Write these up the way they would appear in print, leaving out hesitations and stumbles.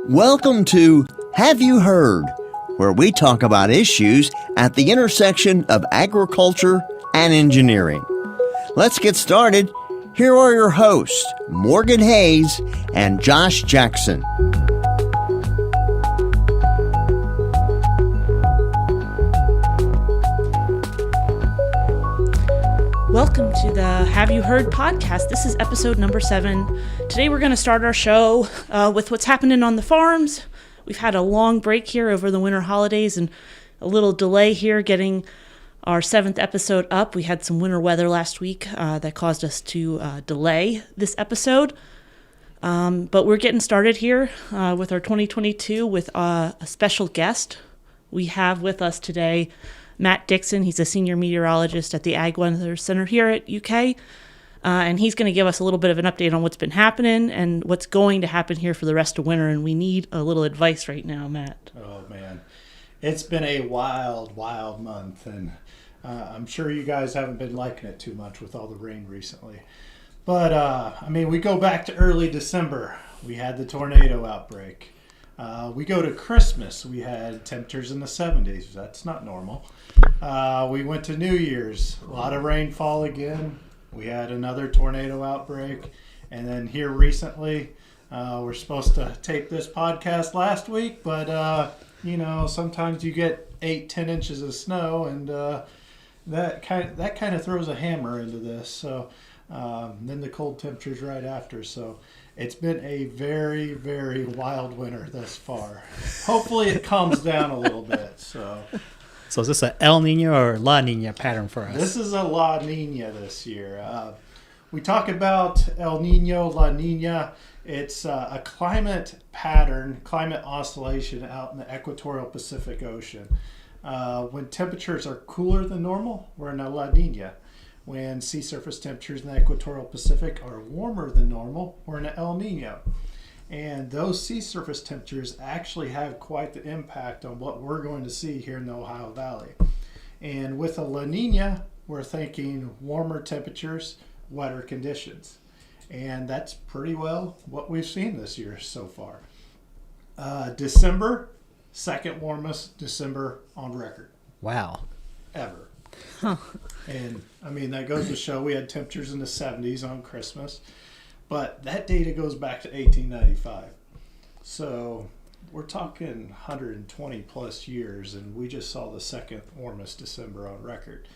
Welcome to Have You Heard, where we talk about issues at the intersection of agriculture and engineering. Let's get started. Here are your hosts, Morgan Hayes and Josh Jackson. Welcome to the Have You Heard podcast. This is episode number 7. Today we're going to start our show with what's happening on the farms. We've had a long break here over the winter holidays and a little delay here getting our 7th episode up. We had some winter weather last week that caused us to delay this episode. But we're getting started here with our 2022 with a special guest. We have with us today Matt Dixon. He's a senior meteorologist at the Ag Weather Center here at UK. And he's going to give us a little bit of an update on what's been happening and what's going to happen here for the rest of winter. And we need a little advice right now, Matt. Oh, man. It's been a wild month. And I'm sure you guys haven't been liking it too much with all the rain recently. But, we go back to early December. We had the tornado outbreak. We go to Christmas. We had temperatures in the 70s. That's not normal. We went to New Year's. A lot of rainfall again. We had another tornado outbreak. And then here recently, we're supposed to tape this podcast last week. But, sometimes you get 8-10 inches of snow. And that kind of throws a hammer into this. So then the cold temperatures right after. So it's been a very, very wild winter thus far. Hopefully it calms down a little bit. So is this a El Nino or La Nina pattern for us? This is a La Nina this year. We talk about El Nino, La Nina. It's a climate pattern, climate oscillation out in the equatorial Pacific Ocean. When temperatures are cooler than normal, we're in a La Nina. When sea surface temperatures in the equatorial Pacific are warmer than normal, we're in an El Nino. And those sea surface temperatures actually have quite the impact on what we're going to see here in the Ohio Valley. And with a La Nina, we're thinking warmer temperatures, wetter conditions. And that's pretty well what we've seen this year so far. December, second warmest December on record. Wow. Ever. Huh. And that goes to show we had temperatures in the 70s on Christmas, but that data goes back to 1895. So we're talking 120 plus years, and we just saw the second warmest December on record.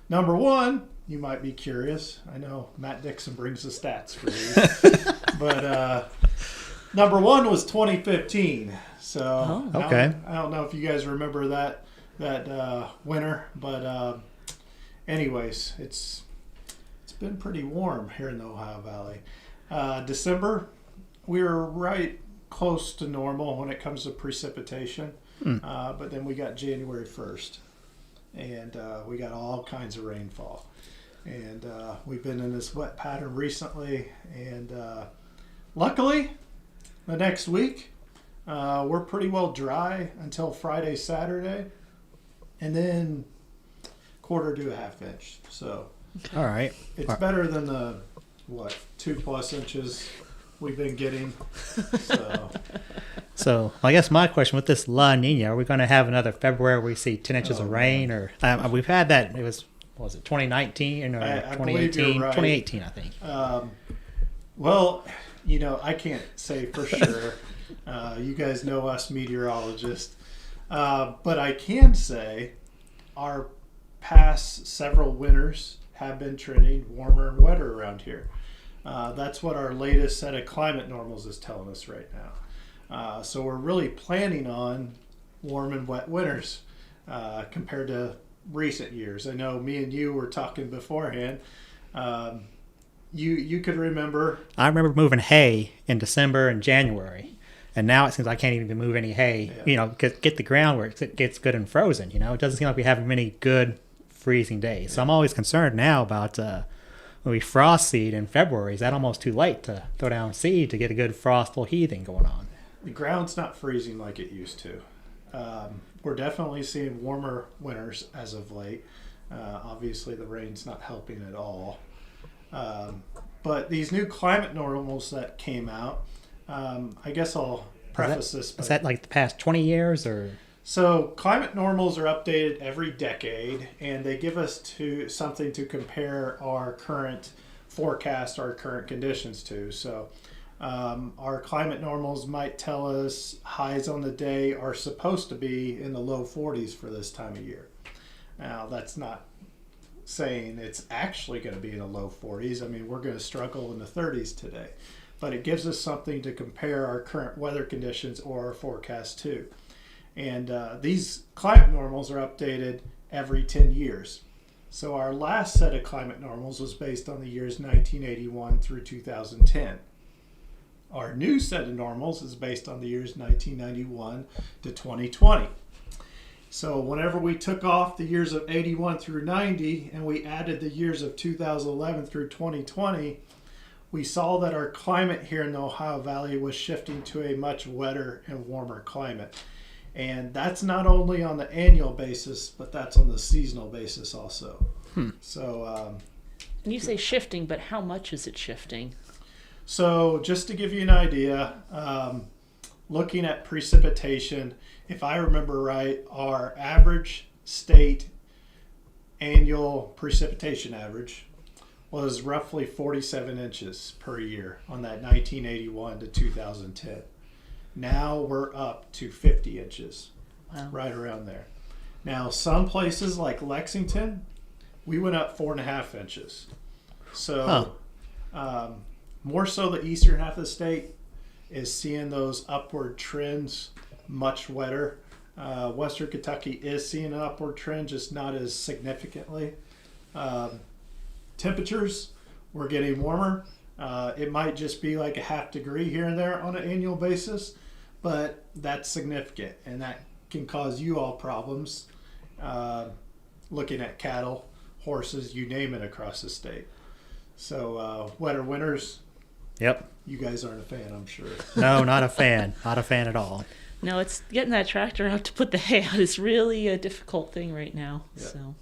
Number one, you might be curious. I know Matt Dixon brings the stats for you, but number one was 2015. So okay. I don't know if you guys remember that winter, but anyways, it's been pretty warm here in the Ohio Valley. December, we were right close to normal when it comes to precipitation, but then we got January 1st, and we got all kinds of rainfall. And we've been in this wet pattern recently, and luckily, the next week, we're pretty well dry until Friday, Saturday, and then quarter to a half inch. So all right, it's better than the 2+ inches we've been getting. So I guess my question with this La Nina, are we going to have another February where we see 10 inches of rain, or we've had that? It was it 2019 or 2018? Right. 2018, I think. Well, I can't say for sure. You guys know us meteorologists, but I can say our past several winters have been trending warmer and wetter around here. That's what our latest set of climate normals is telling us right now. So we're really planning on warm and wet winters compared to recent years. I know me and you were talking beforehand. You could remember. I remember moving hay in December and January. And now it seems I can't even move any hay, get the ground where it gets good and frozen. It doesn't seem like we have many good freezing days. So I'm always concerned now about when we frost seed in February. Is that almost too late to throw down seed to get a good frostful heathing going on? The ground's not freezing like it used to. We're definitely seeing warmer winters as of late. Obviously, the rain's not helping at all. But these new climate normals that came out, I guess I'll preface this. Is that like the past 20 years or? So climate normals are updated every decade, and they give us something to compare our current forecast, our current conditions to. So our climate normals might tell us highs on the day are supposed to be in the low 40s for this time of year. Now, that's not saying it's actually going to be in the low 40s. I mean, we're going to struggle in the 30s today. But it gives us something to compare our current weather conditions or our forecast to. And these climate normals are updated every 10 years. So our last set of climate normals was based on the years 1981 through 2010. Our new set of normals is based on the years 1991 to 2020. So whenever we took off the years of 81 through 90 and we added the years of 2011 through 2020, we saw that our climate here in the Ohio Valley was shifting to a much wetter and warmer climate. And that's not only on the annual basis, but that's on the seasonal basis also. So, and you say shifting, but how much is it shifting? So just to give you an idea, looking at precipitation, if I remember right, our average state annual precipitation average was roughly 47 inches per year on that 1981 to 2010. Now we're up to 50 inches, Wow. right around there. Now, some places like Lexington, we went up 4.5 inches. So more so the eastern half of the state is seeing those upward trends much wetter. Western Kentucky is seeing an upward trend, just not as significantly. Temperatures, we're getting warmer. It might just be like a half degree here and there on an annual basis, but that's significant, and that can cause you all problems looking at cattle, horses, you name it, across the state. So wetter winters, Yep. you guys aren't a fan, I'm sure. No, not a fan. Not a fan at all. No, it's getting that tractor out to put the hay out is really a difficult thing right now. Yeah. So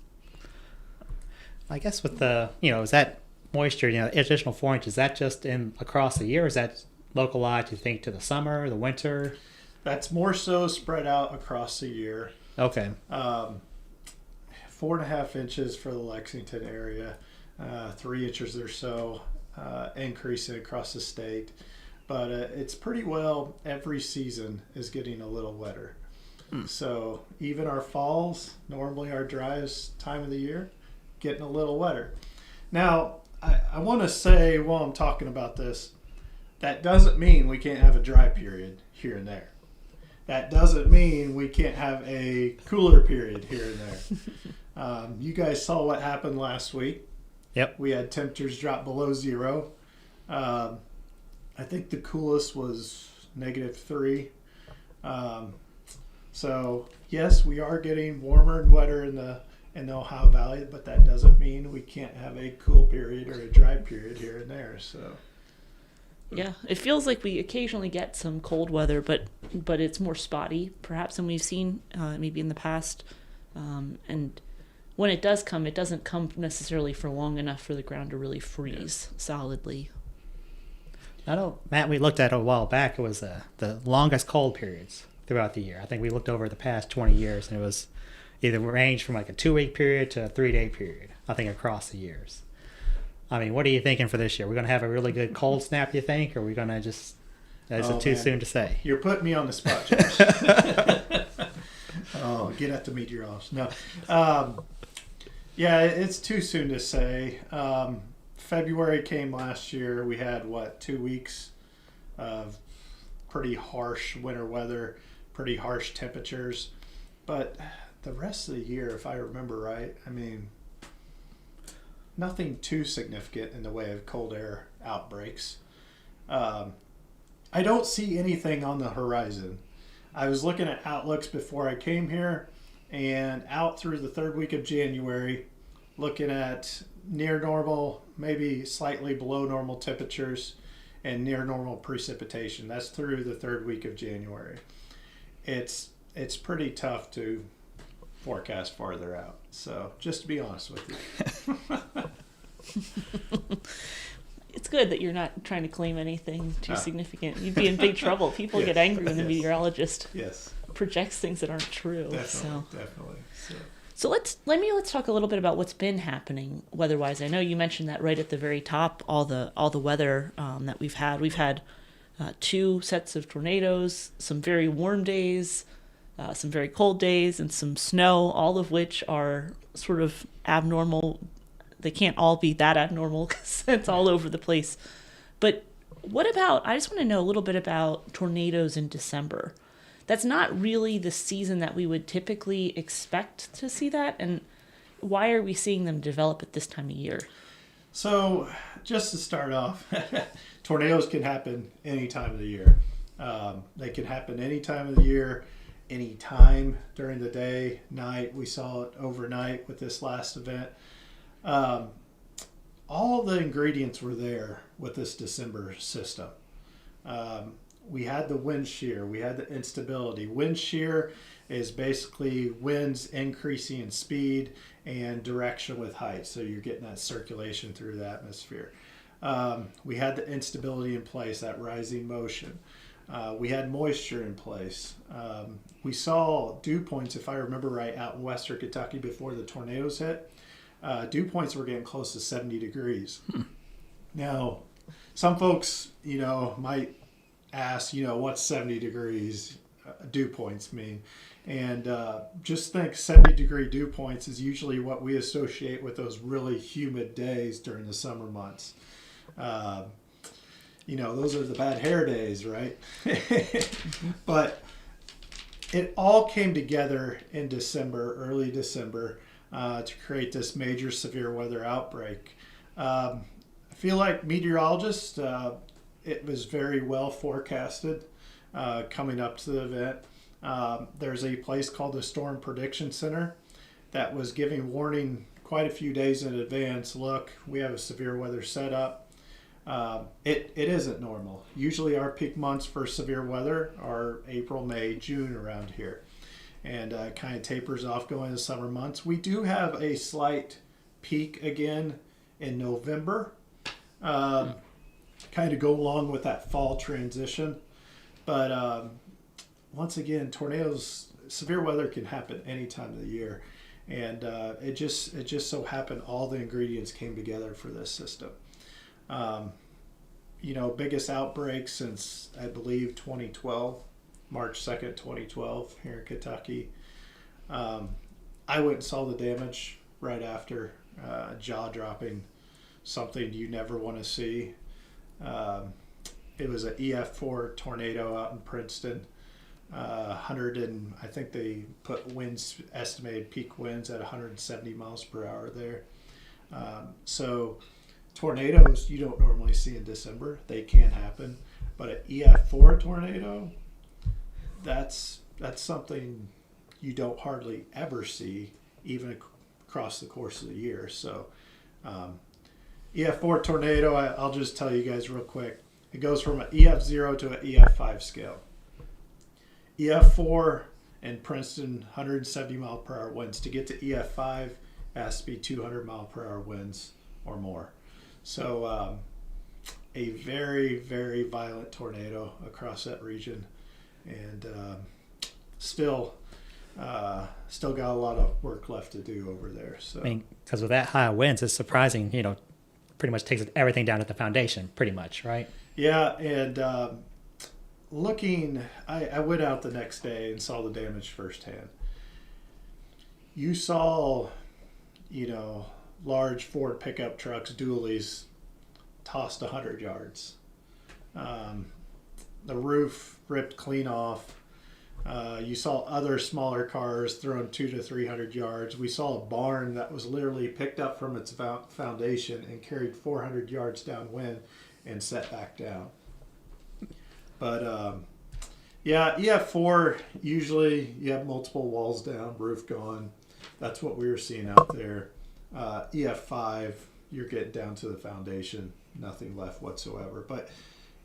I guess with the, is that moisture, additional 4 inches, is that just in across the year? Or is that localized, you think, to the summer, the winter? That's more so spread out across the year. Okay. 4.5 inches for the Lexington area, 3 inches or so increasing across the state. But it's pretty well every season is getting a little wetter. So even our falls, normally our driest time of the year, getting a little wetter. Now, I want to say while I'm talking about this, that doesn't mean we can't have a dry period here and there. That doesn't mean we can't have a cooler period here and there. You guys saw what happened last week. Yep. We had temperatures drop below zero. I think the coolest was -3. So yes, we are getting warmer and wetter in the Ohio Valley, but that doesn't mean we can't have a cool period or a dry period here and there. So yeah, it feels like we occasionally get some cold weather, but it's more spotty, perhaps, than we've seen maybe in the past. And when it does come, it doesn't come necessarily for long enough for the ground to really freeze solidly. I know, Matt, we looked at it a while back. It was the longest cold periods throughout the year. I think we looked over the past 20 years, and it was either ranged from like a 2-week period to a 3-day period, I think, across the years. I mean, what are you thinking for this year? We're going to have a really good cold snap, you think? Or are we going to just, is it too soon to say? You're putting me on the spot, Josh. Oh, get at the meteorologist. No. Yeah, it's too soon to say. February came last year. We had, 2 weeks of pretty harsh winter weather, pretty harsh temperatures. But the rest of the year, if I remember right, I mean, nothing too significant in the way of cold air outbreaks. I don't see anything on the horizon. I was looking at outlooks before I came here, and out through the third week of January, looking at near normal, maybe slightly below normal temperatures and near normal precipitation. That's through the third week of January. It's pretty tough to forecast farther out. So just to be honest with you. it's good that you're not trying to claim anything too significant. You'd be in big trouble. People get angry when the meteorologist projects things that aren't true. Definitely. So let's talk a little bit about what's been happening weather-wise. I know you mentioned that right at the very top, all the weather that we've had. We've had 2 sets of tornadoes, some very warm days, some very cold days, and some snow, all of which are sort of abnormal. They can't all be that abnormal because it's all over the place. But what about, I just want to know a little bit about tornadoes in December. That's not really the season that we would typically expect to see that. And why are we seeing them develop at this time of year? So just to start off, tornadoes can happen any time of the year. They can happen any time of the year, any time during the day, night. We saw it overnight with this last event. All the ingredients were there with this December system. We had the wind shear, we had the instability. Wind shear is basically winds increasing in speed and direction with height, so you're getting that circulation through the atmosphere. We had the instability in place, that rising motion. We had moisture in place. We saw dew points, if I remember right, out in western Kentucky before the tornadoes hit. Dew points were getting close to 70 degrees. Now, some folks, might ask, what's 70 degrees dew points mean? And just think 70-degree dew points is usually what we associate with those really humid days during the summer months. Those are the bad hair days, right? But it all came together in December, early December, to create this major severe weather outbreak. I feel like meteorologists, it was very well forecasted coming up to the event. There's a place called the Storm Prediction Center that was giving warning quite a few days in advance. Look, we have a severe weather setup. It isn't normal. Usually our peak months for severe weather are April, May, June around here. And kind of tapers off going into summer months. We do have a slight peak again in November, kind of go along with that fall transition. But once again, tornadoes, severe weather can happen any time of the year. And it just so happened all the ingredients came together for this system. Biggest outbreak since, I believe, 2012. March 2nd, 2012, here in Kentucky. I went and saw the damage right after, jaw-dropping, something you never want to see. It was an EF4 tornado out in Princeton. I think they put winds, estimated peak winds at 170 miles per hour there. So tornadoes you don't normally see in December. They can happen. But an EF4 tornado, that's something you don't hardly ever see, even across the course of the year. So EF4 tornado, I'll just tell you guys real quick. It goes from an EF0 to an EF5 scale. EF4 in Princeton, 170 mile per hour winds. To get to EF5, it has to be 200 mile per hour winds or more. So a very, very violent tornado across that region. And still got a lot of work left to do over there. So because with that high winds, it's surprising, pretty much takes everything down at the foundation, pretty much, right? Yeah, and I went out the next day and saw the damage firsthand. You saw, large Ford pickup trucks, dualies, tossed 100 yards. The roof ripped clean off. You saw other smaller cars thrown 200 to 300 yards. We saw a barn that was literally picked up from its foundation and carried 400 yards downwind and set back down. But EF4, usually you have multiple walls down, roof gone. That's what we were seeing out there. EF5, you're getting down to the foundation, nothing left whatsoever. But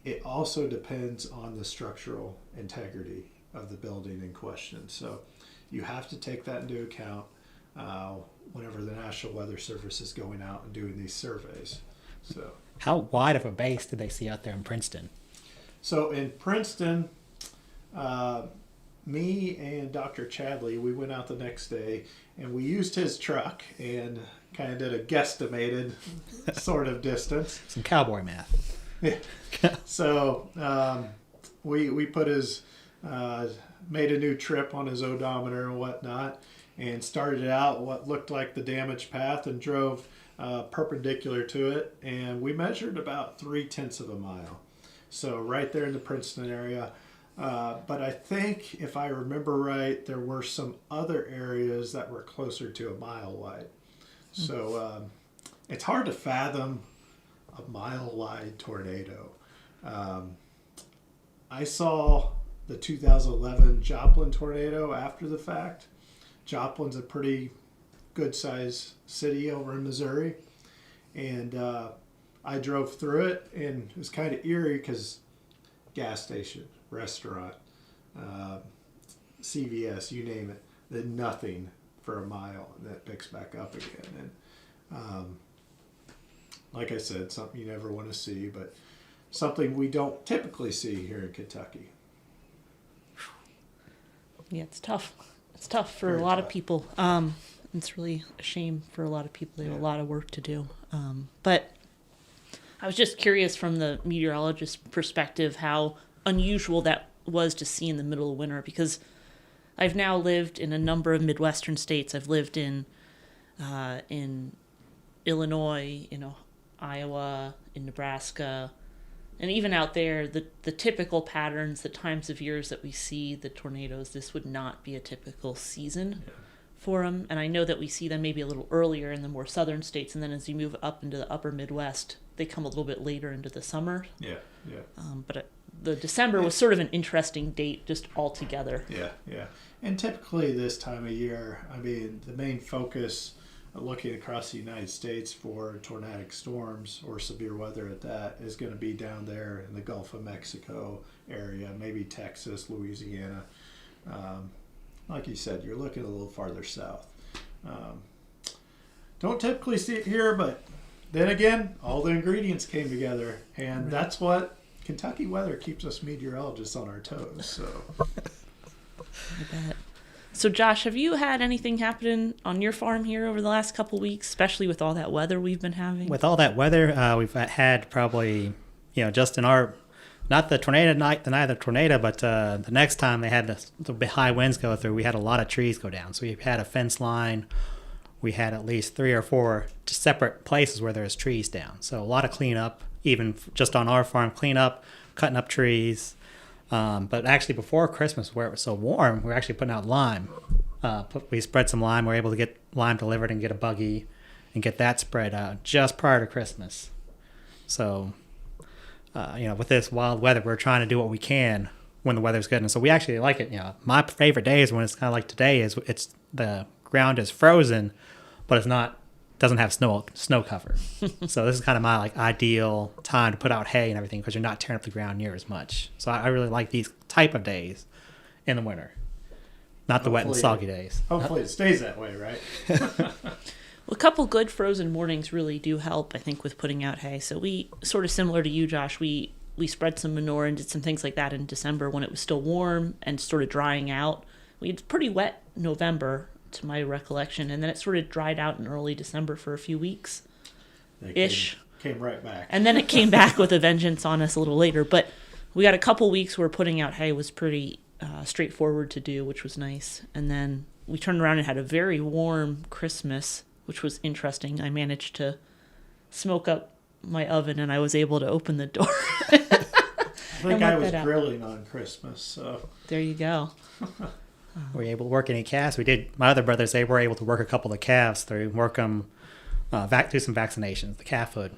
it also depends on the structural integrity of the building in question. So you have to take that into account whenever the National Weather Service is going out and doing these surveys. So, How wide of a base did they see out there in Princeton? so in Princeton, me and Dr. Chadley, we went out the next day and we used his truck and kind of did a guesstimated sort of distance. Some cowboy math. Yeah. So we put his made a new trip on his odometer and whatnot, and started out what looked like the damaged path and drove perpendicular to it, and we measured about 0.3 of a mile. So right there in the Princeton area. But I think if I remember right, there were some other areas that were closer to a mile wide. So it's hard to fathom a mile-wide tornado. I saw the 2011 Joplin tornado after the fact. Joplin's a pretty good-sized city over in Missouri. And I drove through it, and it was kind of eerie because gas station, restaurant, CVS, you name it, then nothing for a mile, and that picks back up again. And like I said, something you never want to see, but something we don't typically see here in Kentucky. Yeah, it's tough. It's tough for Very a lot tough. of people. It's really a shame for a lot of people. They have a lot of work to do. But I was just curious from the meteorologist perspective how unusual that was to see in the middle of winter, because I've now lived in a number of Midwestern states. I've lived in Illinois, in Iowa, in Nebraska, and even out there, the typical patterns, the times of years that we see the tornadoes, this would not be a typical season for them. And I know that we see them maybe a little earlier in the more southern states, and then as you move up into the upper Midwest, they come a little bit later into the summer. Yeah. But the December was sort of an interesting date just altogether. Yeah. And typically this time of year, I mean, the main focus looking across the United States for tornadic storms or severe weather at that is going to be down there in the Gulf of Mexico area, maybe Texas, Louisiana. Like you said, you're looking a little farther south. Don't typically see it here, but then again, all the ingredients came together, and that's what Kentucky weather keeps us meteorologists on our toes. So, I bet. So, Josh, have you had anything happen on your farm here over the last couple weeks, especially with all that weather we've been having? With all that weather, we've had probably, just in our, not the night of the tornado, but the next time they had the high winds go through, we had a lot of trees go down. So we had a fence line. We had at least 3 or 4 separate places where there's trees down. So a lot of cleanup, even just on our farm, cleanup, cutting up trees. But actually before Christmas, where it was so warm, we were actually putting out lime. We spread some lime. We were able to get lime delivered and get a buggy and get that spread out just prior to Christmas. So, with this wild weather, we're trying to do what we can when the weather's good. And so we actually like it. My favorite day is when it's kind of like today is the ground is frozen, but doesn't have snow cover. So this is kind of my ideal time to put out hay and everything because you're not tearing up the ground near as much. So I really like these type of days in the winter, not the wet and soggy days. hopefully it stays that way, right? Well, a couple good frozen mornings really do help, I think, with putting out hay. So we, sort of similar to you, Josh, we spread some manure and did some things like that in December when it was still warm and sort of drying out. We had pretty wet November, to my recollection, and then it sort of dried out in early December for a few weeks ish. Came right back. And then it came back with a vengeance on us a little later. But we got a couple weeks where putting out hay was pretty straightforward to do, which was nice. And then we turned around and had a very warm Christmas, which was interesting. I managed to smoke up my oven, and I was able to open the door. I think I was that out. grilling on Christmas, so There you go. Were you able to work any calves? We did. My other brothers, they were able to work a couple of calves through, work them, do some vaccinations, the calf hood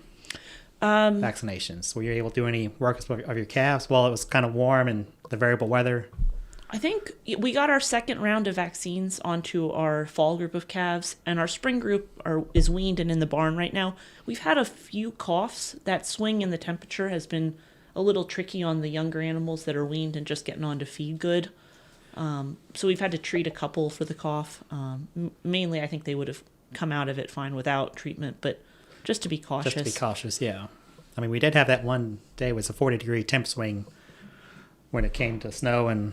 vaccinations. Were you able to do any work of your calves while it was kind of warm and the variable weather? I think we got our second round of vaccines onto our fall group of calves, and our spring group is weaned and in the barn right now. We've had a few coughs. That swing in the temperature has been a little tricky on the younger animals that are weaned and just getting on to feed good. So we've had to treat a couple for the cough. Mainly, I think they would have come out of it fine without treatment, but Just to be cautious. Just to be cautious, yeah. I mean, we did have that one day was a 40-degree temp swing when it came to snow and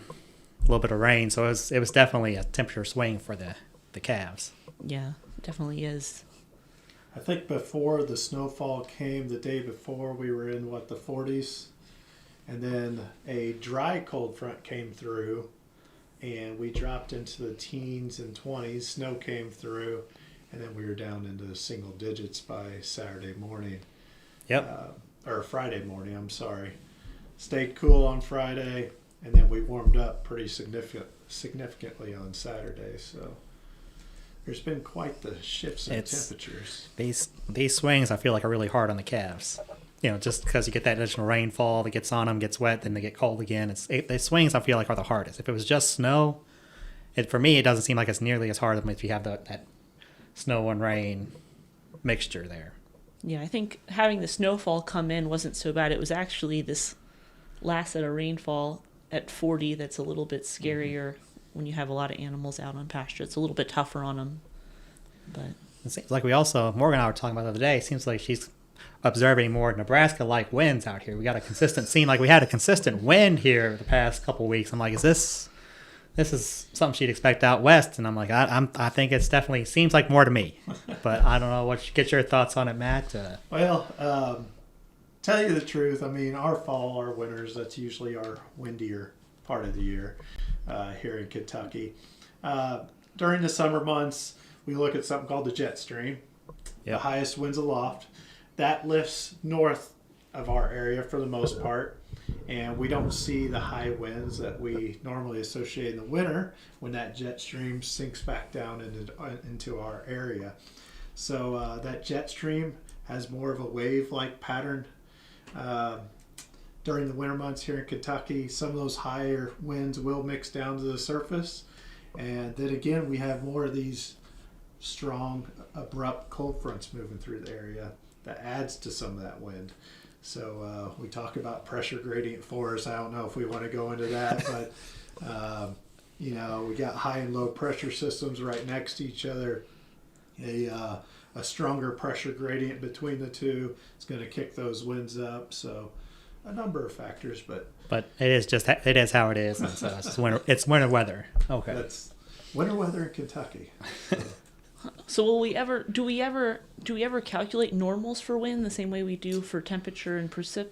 a little bit of rain. So it was definitely a temperature swing for the calves. Yeah, it definitely is. I think before the snowfall came, the day before, we were in, the 40s? And then a dry cold front came through, and we dropped into the teens and 20s. Snow came through, and then we were down into single digits by Saturday morning. Yep. Or Friday morning, I'm sorry. Stayed cool on Friday, and then we warmed up pretty significantly on Saturday. So there's been quite the shifts in temperatures. These swings, I feel like, are really hard on the calves. You know, just because you get that additional rainfall that gets on them, gets wet, then they get cold again. The swings, I feel like, are the hardest. If it was just snow, for me, it doesn't seem like it's nearly as hard as if you have that snow and rain mixture there. Yeah, I think having the snowfall come in wasn't so bad. It was actually this last set of rainfall at 40 that's a little bit scarier when you have a lot of animals out on pasture. It's a little bit tougher on them. But it seems like Morgan and I were talking about the other day, it seems like she's observing more Nebraska-like winds out here. We got a consistent wind here the past couple of weeks. I'm like, is this is something she'd expect out west? And I'm like, I think it's definitely seems like more to me, but I don't know. Get your thoughts on it, Matt? Well, tell you the truth, I mean, our winters, that's usually our windier part of the year here in Kentucky. During the summer months, we look at something called the jet stream, the highest winds aloft. That lifts north of our area for the most part, and we don't see the high winds that we normally associate in the winter when that jet stream sinks back down into our area. So that jet stream has more of a wave-like pattern during the winter months here in Kentucky. Some of those higher winds will mix down to the surface, and then again we have more of these strong, abrupt cold fronts moving through the area that adds to some of that wind. So we talk about pressure gradient force. I don't know if we want to go into that, but we got high and low pressure systems right next to each other. A stronger pressure gradient between the two is going to kick those winds up. So a number of factors, but it is how it is. And so it's winter weather. Okay, that's winter weather in Kentucky. So do we ever calculate normals for wind the same way we do for temperature and precip?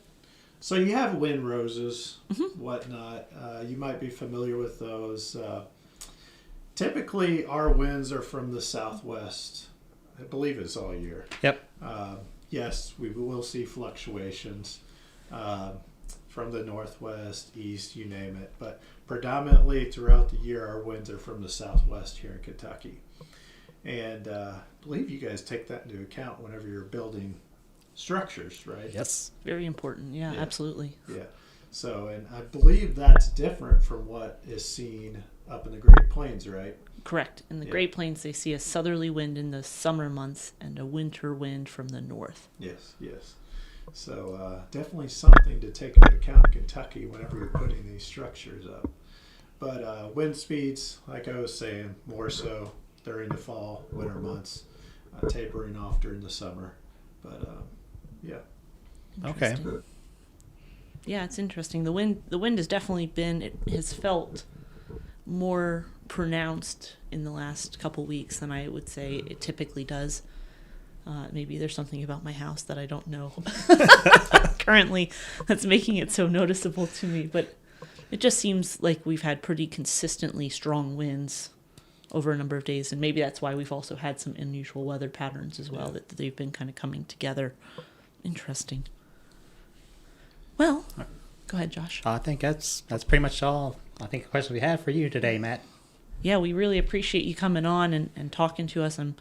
So you have wind roses, whatnot. You might be familiar with those. Typically, our winds are from the southwest. I believe it's all year. Yep. Yes, we will see fluctuations from the northwest, east, you name it. But predominantly throughout the year, our winds are from the southwest here in Kentucky. And I believe you guys take that into account whenever you're building structures, right? Yes. Very important. Yeah, absolutely. Yeah. So, and I believe that's different from what is seen up in the Great Plains, right? Correct. In the Great Plains, they see a southerly wind in the summer months and a winter wind from the north. Yes. So definitely something to take into account in Kentucky whenever you're putting these structures up. But wind speeds, like I was saying, more so during the fall, winter months, tapering off during the summer. But Okay. Yeah, it's interesting. The wind has definitely it has felt more pronounced in the last couple weeks than I would say it typically does. Maybe there's something about my house that I don't know currently that's making it so noticeable to me, but it just seems like we've had pretty consistently strong winds over a number of days, and maybe that's why we've also had some unusual weather patterns as well, that they've been kind of coming together. Interesting. Well, go ahead, Josh. I think that's pretty much all. I think the question we have for you today, Matt. Yeah, we really appreciate you coming on and talking to us. I'm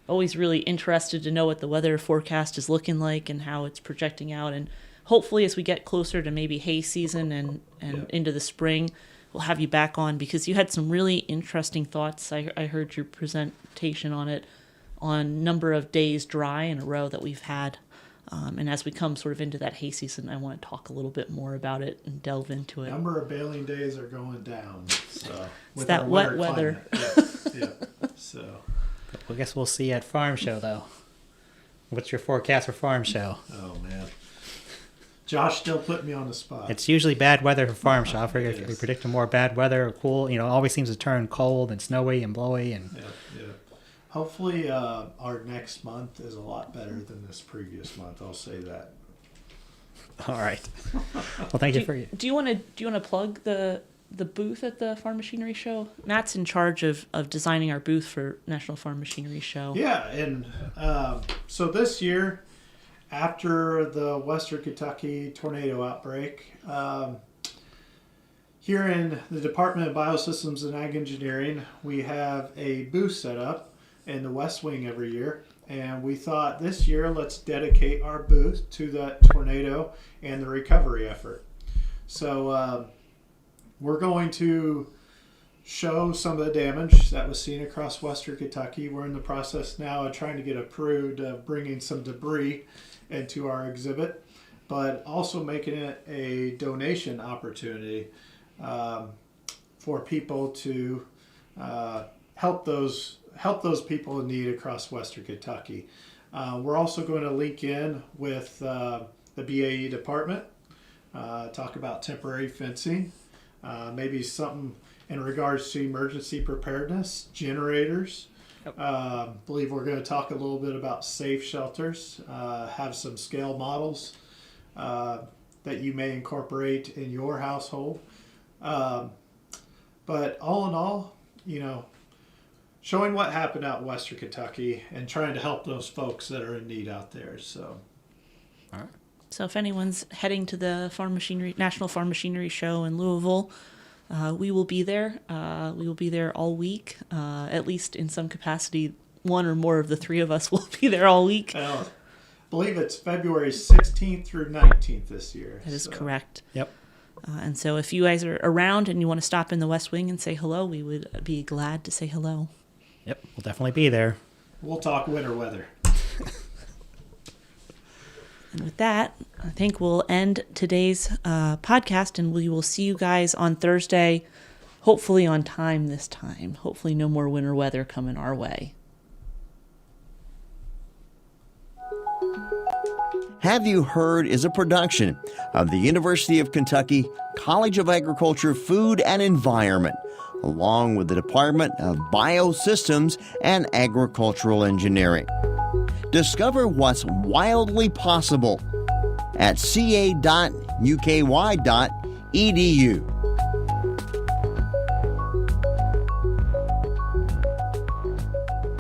always really interested to know what the weather forecast is looking like and how it's projecting out. And hopefully as we get closer to maybe hay season and into the spring, we'll have you back on, because you had some really interesting thoughts. I heard your presentation on it, on number of days dry in a row that we've had. And as we come sort of into that hay season, I want to talk a little bit more about it and delve into it. Number of baling days are going down. So it's that wet weather. Yeah. So I guess we'll see you at Farm Show, though. What's your forecast for farm show? Oh, man. Josh still put me on the spot. It's usually bad weather for farm show. I figure It if we is. predict more bad weather or cool, it always seems to turn cold and snowy and blowy. And Yeah. Hopefully, our next month is a lot better than this previous month. I'll say that. all right. Well, thank you for Do you want to plug the booth at the Farm Machinery Show? Matt's in charge of designing our booth for National Farm Machinery Show. Yeah, and so this year, after the Western Kentucky tornado outbreak, here in the Department of Biosystems and Ag Engineering, we have a booth set up in the West Wing every year. And we thought this year, let's dedicate our booth to that tornado and the recovery effort. So we're going to show some of the damage that was seen across Western Kentucky. We're in the process now of trying to get approved of bringing some debris into our exhibit, but also making it a donation opportunity for people to help those people in need across Western Kentucky. We're also going to link in with the BAE department, talk about temporary fencing, maybe something in regards to emergency preparedness, generators. Believe we're going to talk a little bit about safe shelters, have some scale models that you may incorporate in your household. But all in all, showing what happened out in Western Kentucky and trying to help those folks that are in need out there. So, all right. So if anyone's heading to the National Farm Machinery Show in Louisville, we will be there. We will be there all week, at least in some capacity. One or more of the three of us will be there all week. I believe it's February 16th through 19th this year. That is correct. Yep. And so if you guys are around and you want to stop in the West Wing and say hello, we would be glad to say hello. Yep. We'll definitely be there. We'll talk winter weather. And with that, I think we'll end today's podcast, and we will see you guys on Thursday, hopefully on time this time. Hopefully no more winter weather coming our way. Have You Heard is a production of the University of Kentucky College of Agriculture, Food and Environment, along with the Department of Biosystems and Agricultural Engineering. Discover what's wildly possible at ca.uky.edu.